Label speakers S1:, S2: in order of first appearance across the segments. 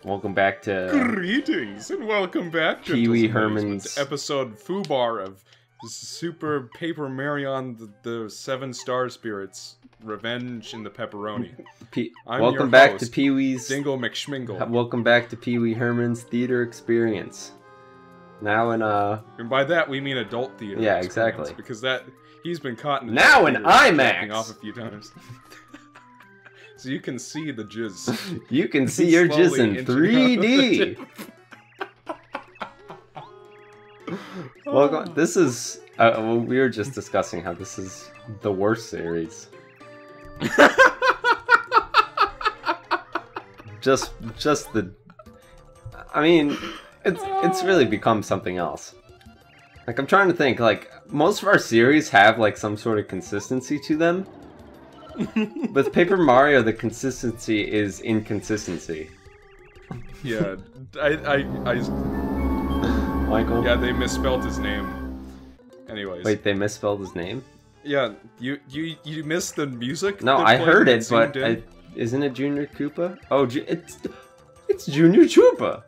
S1: Welcome back to
S2: Greetings and welcome back to
S1: Pee-wee Herman's
S2: episode Foobar of Super Paper Marion the Seven Star Spirits Revenge in the Pepperoni.
S1: Welcome back to Pee-wee's
S2: Dingle McSchmingle.
S1: Welcome back to Pee-wee Herman's theater experience. Now in
S2: and by that we mean adult theater.
S1: Yeah, exactly.
S2: Because he's been caught in
S1: now in IMAX
S2: off a few times. So you can see the jizz.
S1: You can see your jizz in 3D. Welcome. This is. We were just discussing how this is the worst series. just the. I mean, it's really become something else. Like I'm trying to think. Like most of our series have like some sort of consistency to them. With Paper Mario, the consistency is inconsistency.
S2: Yeah, I
S1: Michael?
S2: Yeah, they misspelled his name. Anyways.
S1: Wait, they misspelled his name?
S2: Yeah, you missed the music?
S1: No, I heard it, but isn't it Junior Koopa? Oh, it's Junior Koopa!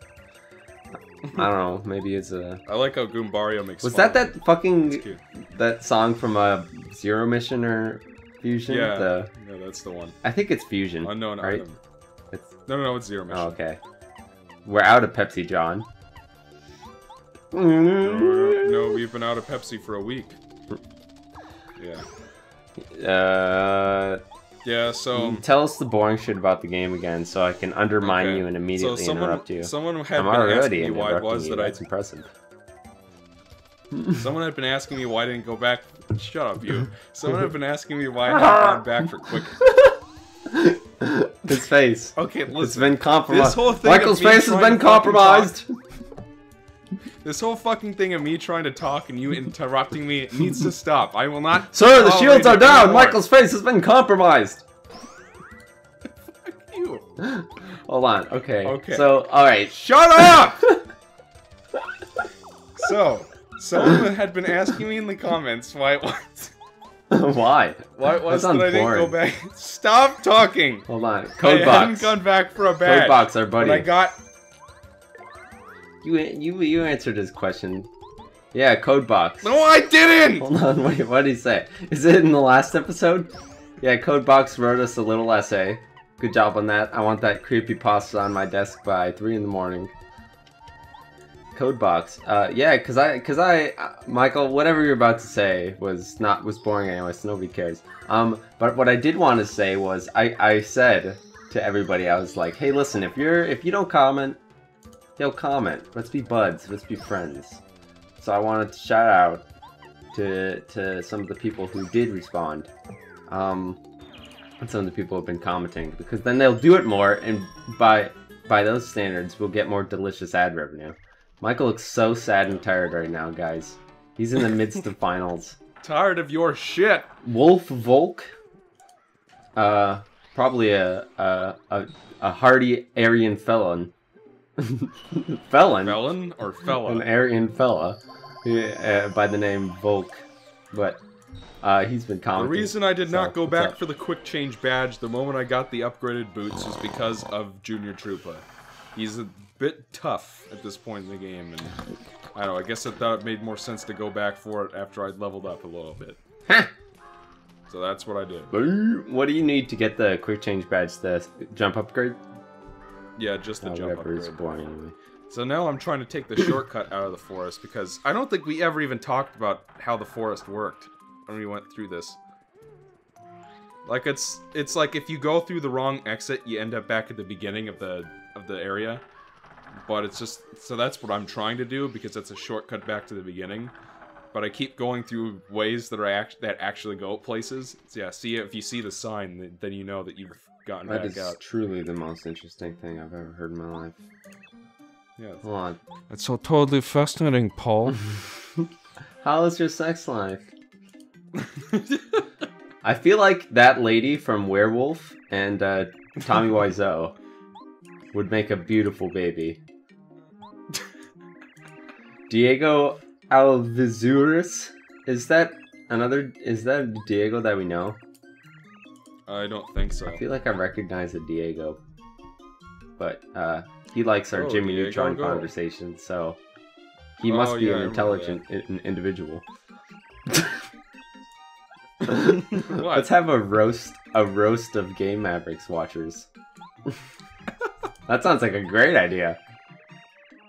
S1: I don't know, maybe it's a...
S2: I like how Goombario makes
S1: Was that fucking... that song from Zero Mission or... Fusion?
S2: Yeah, that's the one.
S1: I think it's Fusion.
S2: Unknown
S1: right?
S2: item. No, it's Zero Mission.
S1: Oh, okay. We're out of Pepsi, John.
S2: No, we've been out of Pepsi for a week. Yeah. Yeah, so...
S1: Tell us the boring shit about the game again, so I can undermine you and immediately interrupt you.
S2: Someone had been asking me why it was that
S1: That's impressive.
S2: Someone had been asking me why I didn't go back. Shut up, you. Someone had been asking me why I hadn't gone back for quick.
S1: His face.
S2: Okay, listen.
S1: It's been compromised.
S2: This whole thing
S1: Michael's face has been compromised.
S2: This whole fucking thing of me trying to talk and you interrupting me needs to stop. I will not.
S1: Sir, the shields are down. Michael's face has been compromised.
S2: Fuck you.
S1: Hold on. Okay.
S2: Okay.
S1: So, all right.
S2: Shut up. So. Someone had been asking me in the comments why it was.
S1: Why?
S2: Why it was that I didn't go back. Stop talking!
S1: Hold on. Code box.
S2: I haven't gone back for a badge.
S1: Code box, our buddy.
S2: But I got...
S1: You answered his question. Yeah, code box.
S2: No, I didn't!
S1: Hold on, wait, what did he say? Is it in the last episode? Yeah, code box wrote us a little essay. Good job on that. I want that creepypasta on my desk by 3 in the morning. Codebox. Yeah, cause I, Michael, whatever you're about to say was boring anyway, so nobody cares. But what I did want to say was, I said to everybody, I was like, hey, listen, if you don't comment, yo, comment. Let's be buds. Let's be friends. So I wanted to shout out to some of the people who did respond, and some of the people who have been commenting, because then they'll do it more, and by those standards, we'll get more delicious ad revenue. Michael looks so sad and tired right now, guys. He's in the midst of finals.
S2: Tired of your shit.
S1: Wolf Volk. Probably a hardy Aryan felon. Felon?
S2: Felon or fella?
S1: An Aryan fella. By the name Volk. But he's been commenting.
S2: The reason I did not go back for the quick change badge the moment I got the upgraded boots was because of Junior Troopa. He's a bit tough at this point in the game, and I don't know, I guess I thought it made more sense to go back for it after I'd leveled up a little bit. So that's what I did.
S1: What do you need to get the quick change badge? The jump upgrade?
S2: Yeah, just the jump upgrade.
S1: Is boring anyway.
S2: So now I'm trying to take the shortcut out of the forest, because I don't think we ever even talked about how the forest worked when we went through this. Like, it's like if you go through the wrong exit, you end up back at the beginning of the area. But it's just, so that's what I'm trying to do, because it's a shortcut back to the beginning. But I keep going through ways that actually go places. So yeah, if you see the sign, then you know that you've gotten back out.
S1: That is truly the most interesting thing I've ever heard in my life.
S2: Yeah.
S1: Hold on.
S2: It's so totally fascinating, Paul.
S1: How is your sex life? I feel like that lady from Werewolf and Tommy Wiseau would make a beautiful baby. Diego Alvizuris? Is that a Diego that we know?
S2: I don't think so.
S1: I feel like I recognize a Diego. but he likes our Jimmy
S2: Diego,
S1: Neutron
S2: go.
S1: conversation, so he must be
S2: yeah,
S1: an
S2: I
S1: intelligent individual.
S2: What?
S1: Let's have a roast of Game Mavericks watchers. That sounds like a great idea.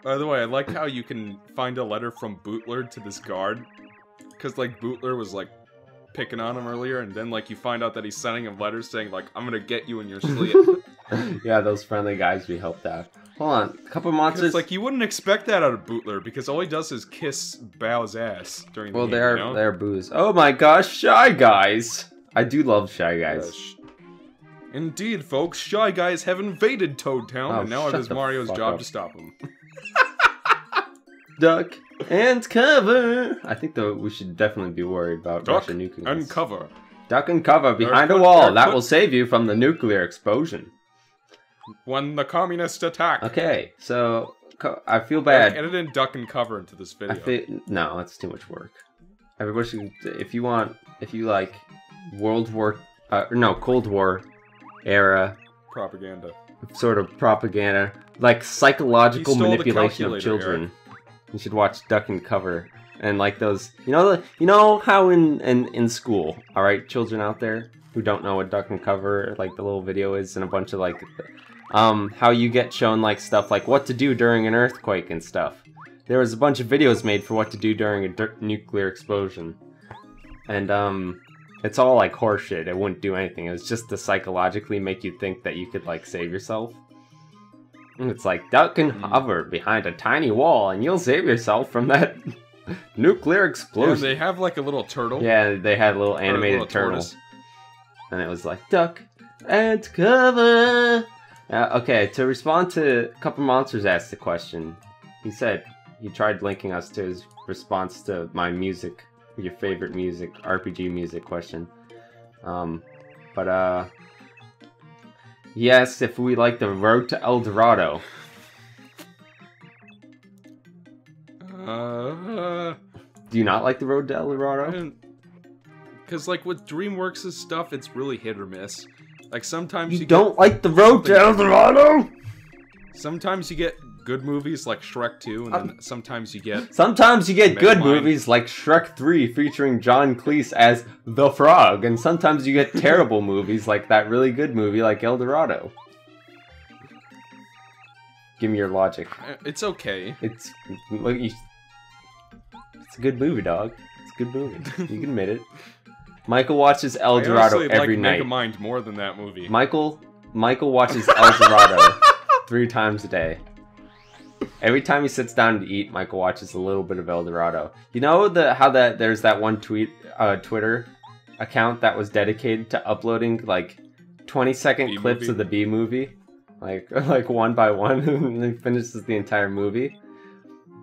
S2: By the way, I like how you can find a letter from Bootler to this guard. Because, like, Bootler was, like, picking on him earlier, and then, like, you find out that he's sending him letters saying, like, I'm gonna get you in your sleep.
S1: Yeah, those friendly guys we helped out. Hold on, a couple monsters.
S2: It's like, you wouldn't expect that out of Bootler, because all he does is kiss Bao's ass during the game,
S1: they're booze. Oh my gosh, Shy Guys! I do love Shy Guys.
S2: Indeed, folks, Shy Guys have invaded Toad Town,
S1: Oh,
S2: and now it
S1: shut
S2: is
S1: the
S2: Mario's
S1: fuck
S2: job
S1: up.
S2: to stop them.
S1: Duck and cover! I think though we should definitely be worried about
S2: Duck
S1: Russian nuclear.
S2: and cover.
S1: Duck and cover behind a
S2: put-
S1: wall.
S2: they're
S1: That
S2: put-
S1: will save you from the nuclear explosion.
S2: When the communists attack.
S1: Okay, so I feel
S2: Eric,
S1: bad.
S2: edit in duck and cover into this video.
S1: No, that's too much work. Everybody should, if you like Cold War era
S2: Propaganda.
S1: sort of propaganda, like psychological
S2: He stole the
S1: manipulation of
S2: calculator,
S1: children.
S2: Eric.
S1: You should watch Duck and Cover, and like those, you know how in school, all right, children out there who don't know what Duck and Cover, like the little video is, and a bunch of like, how you get shown like stuff like what to do during an earthquake and stuff. There was a bunch of videos made for what to do during a nuclear explosion, and it's all like horseshit. It wouldn't do anything. It was just to psychologically make you think that you could like save yourself. And it's like duck and hover behind a tiny wall, and you'll save yourself from that nuclear
S2: Yeah,
S1: explosion.
S2: they have like a little turtle.
S1: Yeah, they had a little
S2: or a
S1: animated
S2: little
S1: turtle,
S2: tortoise.
S1: and it was like duck and cover. Okay, to respond to a couple monsters asked the question. He said he tried linking us to his response to my music, your favorite music, RPG music question. But he asked if we like the Road to El Dorado. Do you not like the Road to El Dorado?
S2: Because, like, with DreamWorks' stuff, it's really hit or miss. Like, sometimes
S1: You don't like the Road to El Dorado?
S2: Sometimes you get good movies like Shrek 2, and then sometimes you get...
S1: Sometimes you get good
S2: Megamind.
S1: movies like Shrek 3 featuring John Cleese as the Frog, and sometimes you get terrible movies like that really good movie like El Dorado. Give me your logic.
S2: It's okay.
S1: It's a good movie, dog. It's a good movie. You can admit it. Michael watches El Dorado every night.
S2: I Megamind more than that movie.
S1: Michael watches El Dorado 3 times a day. Every time he sits down to eat, Michael watches a little bit of El Dorado. You know there's that one Twitter account that was dedicated to uploading like 20-second clips
S2: B-movie?
S1: of the B movie, like one by one, and then finishes the entire movie.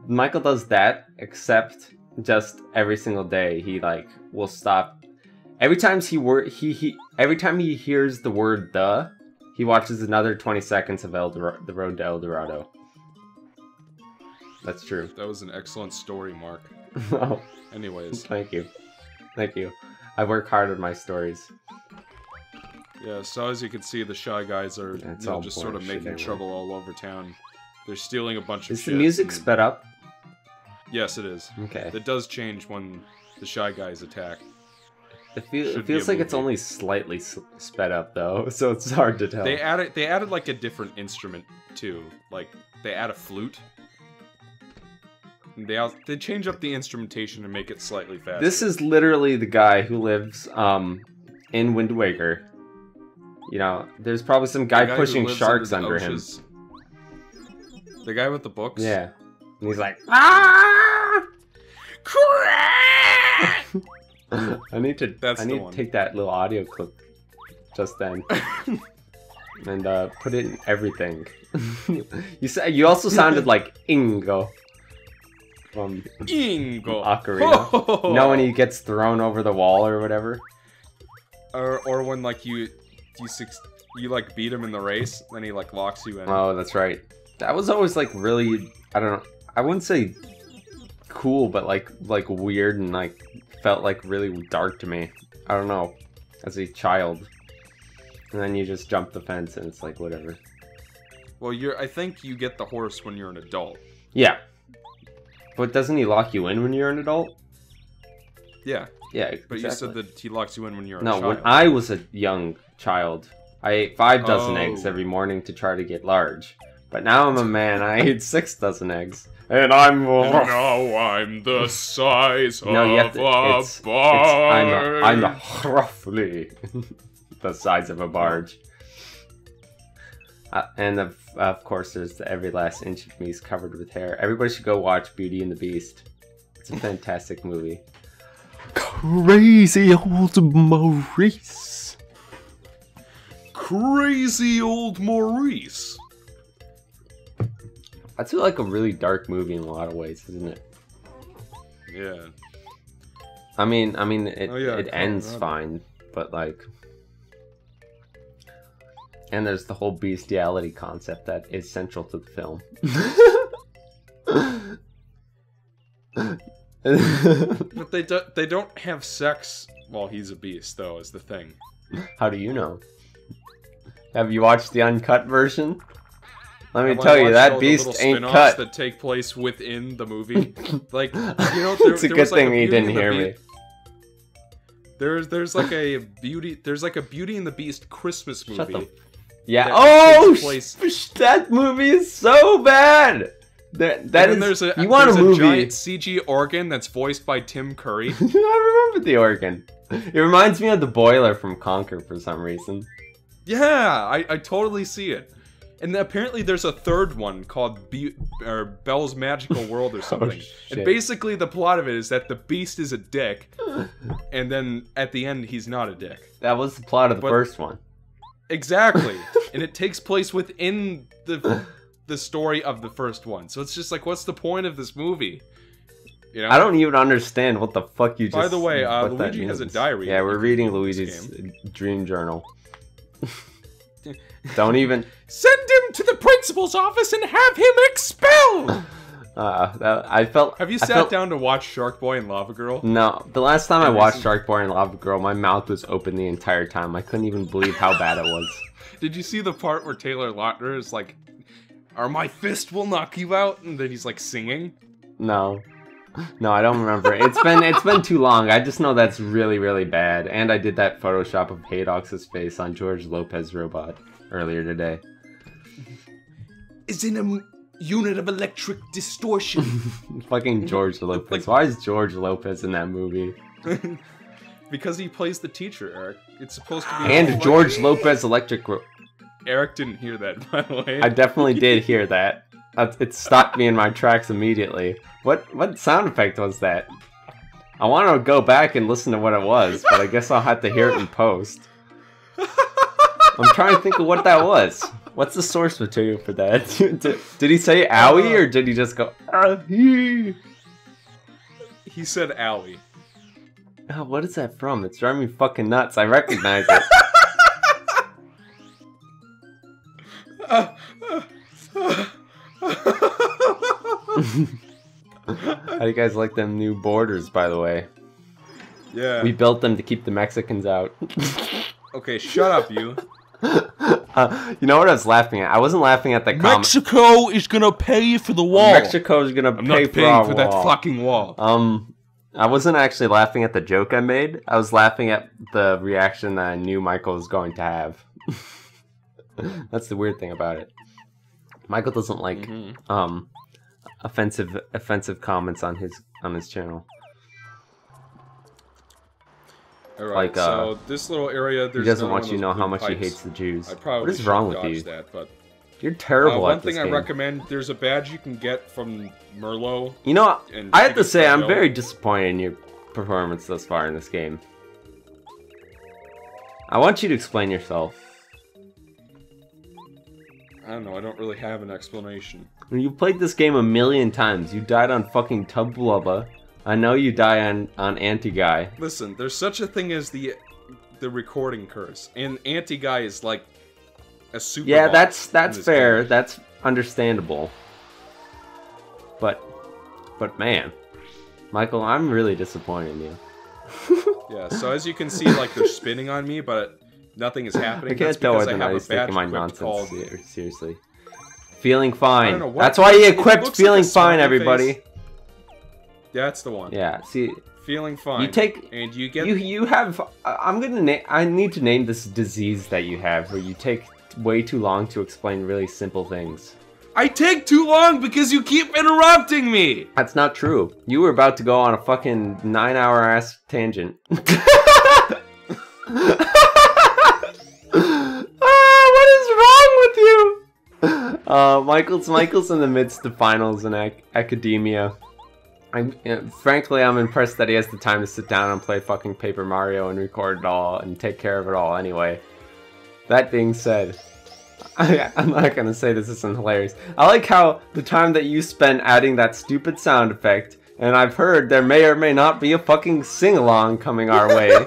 S1: Michael does that, except just every single day he like will stop. Every time every time he hears the word "the," he watches another 20 seconds of the Road to El Dorado. That's true.
S2: That was an excellent story, Mark.
S1: Oh,
S2: Anyways.
S1: thank you. I work hard on my stories.
S2: Yeah, so as you can see, the Shy Guys are
S1: all
S2: just sort of
S1: boring shit
S2: making
S1: anyway.
S2: trouble all over town. They're stealing a bunch of
S1: Is
S2: shit.
S1: the music
S2: and-
S1: sped up?
S2: Yes, it is.
S1: Okay.
S2: It does change when the Shy Guys attack.
S1: It
S2: should be a
S1: feels like it's
S2: movie.
S1: only slightly sped up though, so it's hard to tell.
S2: They added like a different instrument too. Like they add a flute. And they change up the instrumentation to make it slightly faster.
S1: This is literally the guy who lives in Wind Waker. You know, there's probably some
S2: The
S1: guy
S2: who
S1: pushing
S2: lives
S1: sharks
S2: the
S1: under him.
S2: OSHA's The guy with the books?
S1: Yeah. And he's like, ah! I need to
S2: That's the one.
S1: take that little audio clip just then and put it in everything. You also sounded like Ingo from
S2: Ingo.
S1: Ocarina. You know when he gets thrown over the wall or whatever?
S2: Or when like you like beat him in the race, then he like locks you in.
S1: Oh, that's right. That was always like really, I don't know, I wouldn't say cool, but like weird and like felt like really dark to me. I don't know, as a child. And then you just jump the fence and it's like whatever.
S2: Well, I think you get the horse when you're an adult.
S1: Yeah. But doesn't he lock you in when you're an adult?
S2: Yeah.
S1: Yeah,
S2: But you said that he locks you in when you're a
S1: No,
S2: child.
S1: when I was a young child, I ate 5 dozen eggs
S2: Oh.
S1: every morning to try to get large. But now I'm a man, I ate 6 dozen eggs. And I'm rough.
S2: Now I'm the size
S1: No, you have
S2: of
S1: to,
S2: a
S1: it's,
S2: barge.
S1: I'm roughly the size of a barge. And of course, there's every last inch of me is covered with hair. Everybody should go watch Beauty and the Beast. It's a fantastic movie. Crazy old Maurice.
S2: Crazy old Maurice.
S1: That's like a really dark movie in a lot of ways, isn't it?
S2: Yeah.
S1: I mean, it ends
S2: Colorado.
S1: fine, but like, and there's the whole bestiality concept that is central to the film.
S2: But they don't have sex while he's a beast, though, is the thing.
S1: How do you know? Have you watched the uncut version? Let me
S2: Have I
S1: tell you,
S2: watched
S1: that
S2: all the
S1: beast
S2: little
S1: ain't
S2: spin-offs
S1: cut.
S2: that take place within the movie. Like, you know,
S1: It's a good thing he didn't hear me.
S2: There's like a Beauty and the Beast Christmas movie.
S1: Shut the. Yeah.
S2: that
S1: Oh,
S2: takes place-
S1: that movie is so bad. That
S2: And then
S1: is.
S2: there's
S1: You want a movie?
S2: giant CG organ that's voiced by Tim Curry.
S1: I remember the organ. It reminds me of the boiler from Conquer for some reason.
S2: Yeah, I totally see it. And apparently there's a third one called Belle's Magical World or something.
S1: shit.
S2: And basically the plot of it is that the Beast is a dick, and then at the end he's not a dick.
S1: That was the plot of the first one.
S2: Exactly. And it takes place within the story of the first one. So it's just like, what's the point of this movie? You know?
S1: I don't even understand what the fuck you just.
S2: By the way,
S1: what that
S2: Luigi has a
S1: means.
S2: diary.
S1: Yeah, we're reading Luigi's dream journal. Don't even.
S2: Send him to the principal's office and have him expelled!
S1: I felt.
S2: Have you
S1: I
S2: sat
S1: felt-
S2: down to watch Shark Boy and Lava Girl?
S1: No, the last time I
S2: And
S1: watched
S2: this is-
S1: Shark Boy and Lava Girl, my mouth was open the entire time. I couldn't even believe how bad it was.
S2: Did you see the part where Taylor Lautner is like, "Or my fist will knock you out," and then he's like singing?
S1: No, I don't remember. It's been too long. I just know that's really, really bad. And I did that Photoshop of Haydox's face on George Lopez robot earlier today.
S2: Is in a unit of electric distortion.
S1: Fucking George Lopez.
S2: Like-
S1: Why is George Lopez in that movie?
S2: Because he plays the teacher, Eric. It's supposed to be.
S1: And George Lopez electric.
S2: Eric didn't hear that, by the way.
S1: I definitely did hear that. It stopped me in my tracks immediately. What sound effect was that? I want to go back and listen to what it was, but I guess I'll have to hear it in post. I'm trying to think of what that was. What's the source material for that? Did he say owie or did he just go "Owie"?
S2: He said Allie.
S1: Oh, what is that from? It's driving me fucking nuts. I recognize it. How do you guys like them new borders, by the way?
S2: Yeah.
S1: We built them to keep the Mexicans out.
S2: Okay, shut up, you.
S1: You know what I was laughing at? I wasn't laughing at the comment.
S2: Mexico is gonna pay for the wall.
S1: Mexico's gonna
S2: I'm
S1: pay
S2: not
S1: for
S2: paying
S1: our
S2: for that
S1: wall.
S2: fucking wall.
S1: I wasn't actually laughing at the joke I made. I was laughing at the reaction that I knew Michael was going to have. That's the weird thing about it. Michael doesn't like offensive comments on his channel.
S2: Alright,
S1: like,
S2: so this little area, there's
S1: He doesn't
S2: another
S1: want
S2: one
S1: you
S2: of
S1: to know
S2: those
S1: how
S2: blue
S1: much he
S2: pipes.
S1: hates the Jews.
S2: I probably
S1: What is
S2: should
S1: wrong
S2: have
S1: with you?
S2: dodged that, but
S1: You're terrible
S2: one
S1: at this
S2: thing I
S1: game.
S2: recommend, there's a badge you can get from Merlot.
S1: You know,
S2: and
S1: I have to
S2: Tickets
S1: say
S2: to
S1: I'm
S2: Go.
S1: very disappointed in your performance thus far in this game. I want you to explain yourself.
S2: I don't know, I don't really have an explanation.
S1: You played this game a million times. You died on fucking Tublubba. I know you die on Anti-Guy.
S2: Listen, there's such a thing as the recording curse, and Anti-Guy is like a super
S1: Yeah,
S2: boss
S1: that's
S2: in this
S1: fair.
S2: game.
S1: That's understandable. But man, Michael, I'm really disappointed in you.
S2: Yeah, so as you can see, like, they're spinning on me, but nothing is happening.
S1: I can't
S2: That's
S1: tell
S2: because
S1: whether or
S2: I
S1: not
S2: have
S1: he's
S2: a badge
S1: taking my
S2: equipped
S1: nonsense
S2: called
S1: seriously. Feeling
S2: I
S1: fine.
S2: don't know what
S1: That's why he
S2: it
S1: equipped
S2: looks
S1: feeling
S2: like a
S1: fine,
S2: smiley
S1: everybody.
S2: face. That's the one.
S1: Yeah. See,
S2: Feeling fine.
S1: you take
S2: and you get
S1: you have. I'm gonna name. I need to name this disease that you have, where you take way too long to explain really simple things.
S2: I take too long because you keep interrupting me!
S1: That's not true. You were about to go on a fucking 9-hour ass tangent. What is wrong with you? Michael's in the midst of finals in academia. Frankly, I'm impressed that he has the time to sit down and play fucking Paper Mario and record it all and take care of it all anyway. That being said, I'm not gonna say this isn't hilarious. I like how the time that you spent adding that stupid sound effect, and I've heard there may or may not be a fucking sing-along coming our way.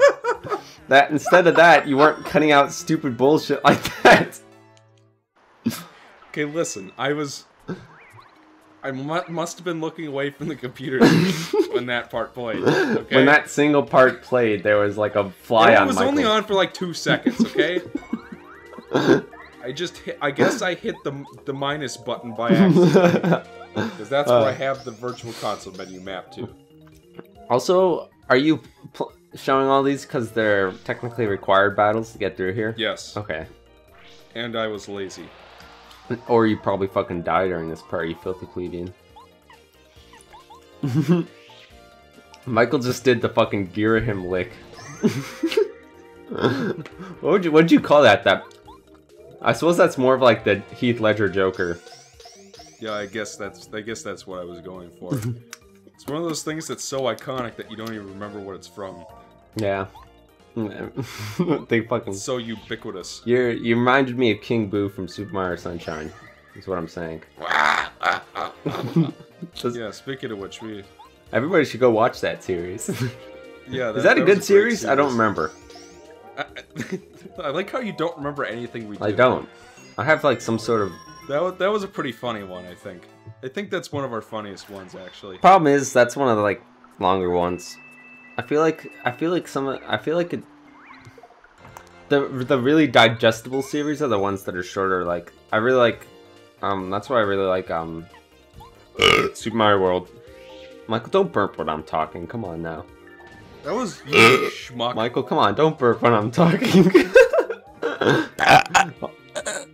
S1: That instead of that, you weren't cutting out stupid bullshit like that.
S2: Okay, listen, I must have been looking away from the computer when that part played. Okay?
S1: When that single part played, there was like a fly on
S2: It was
S1: Michael.
S2: only on for like 2 seconds, okay? I guess I hit the minus button by accident. Because that's where I have the virtual console menu mapped to.
S1: Also, are you showing all these because they're technically required battles to get through here?
S2: Yes.
S1: Okay.
S2: And I was lazy.
S1: Or you probably fucking die during this part, you filthy plebeian. Michael just did the fucking Girahim lick. What'd you call that? I suppose that's more of like the Heath Ledger Joker.
S2: Yeah, I guess that's what I was going for. It's one of those things that's so iconic that you don't even remember what it's from.
S1: Yeah. They fucking...
S2: It's so ubiquitous.
S1: You reminded me of King Boo from Super Mario Sunshine. Is what I'm saying.
S2: Yeah, speaking of which,
S1: everybody should go watch that series.
S2: Yeah,
S1: is that a good series? I don't remember.
S2: I like how you don't remember anything we do.
S1: I don't. I have like some sort of...
S2: That was a pretty funny one, I think. I think that's one of our funniest ones, actually.
S1: Problem is, that's one of the like longer ones. I feel like the really digestible series are the ones that are shorter. Like I really like, that's why I really like Super Mario World. Michael, don't burp when I'm talking. Come on now.
S2: That was you, schmuck.
S1: Michael, come on, don't burp when I'm talking.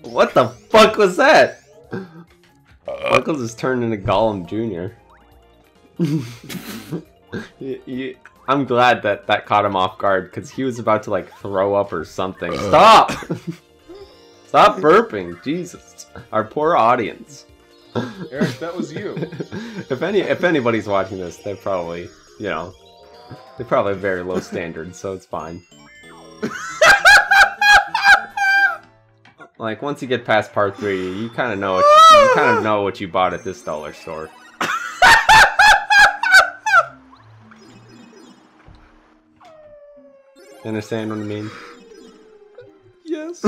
S1: What the fuck was that? Michael just turned into Gollum Jr. I'm glad that caught him off guard, because he was about to like throw up or something. Stop! Stop burping, Jesus. Our poor audience.
S2: Eric, that was you.
S1: If anybody's watching this, they're probably, you know, they probably have very low standards, so it's fine. Like once you get past part 3, you kind of know what you bought at this dollar store. You understand what I mean?
S2: Yes.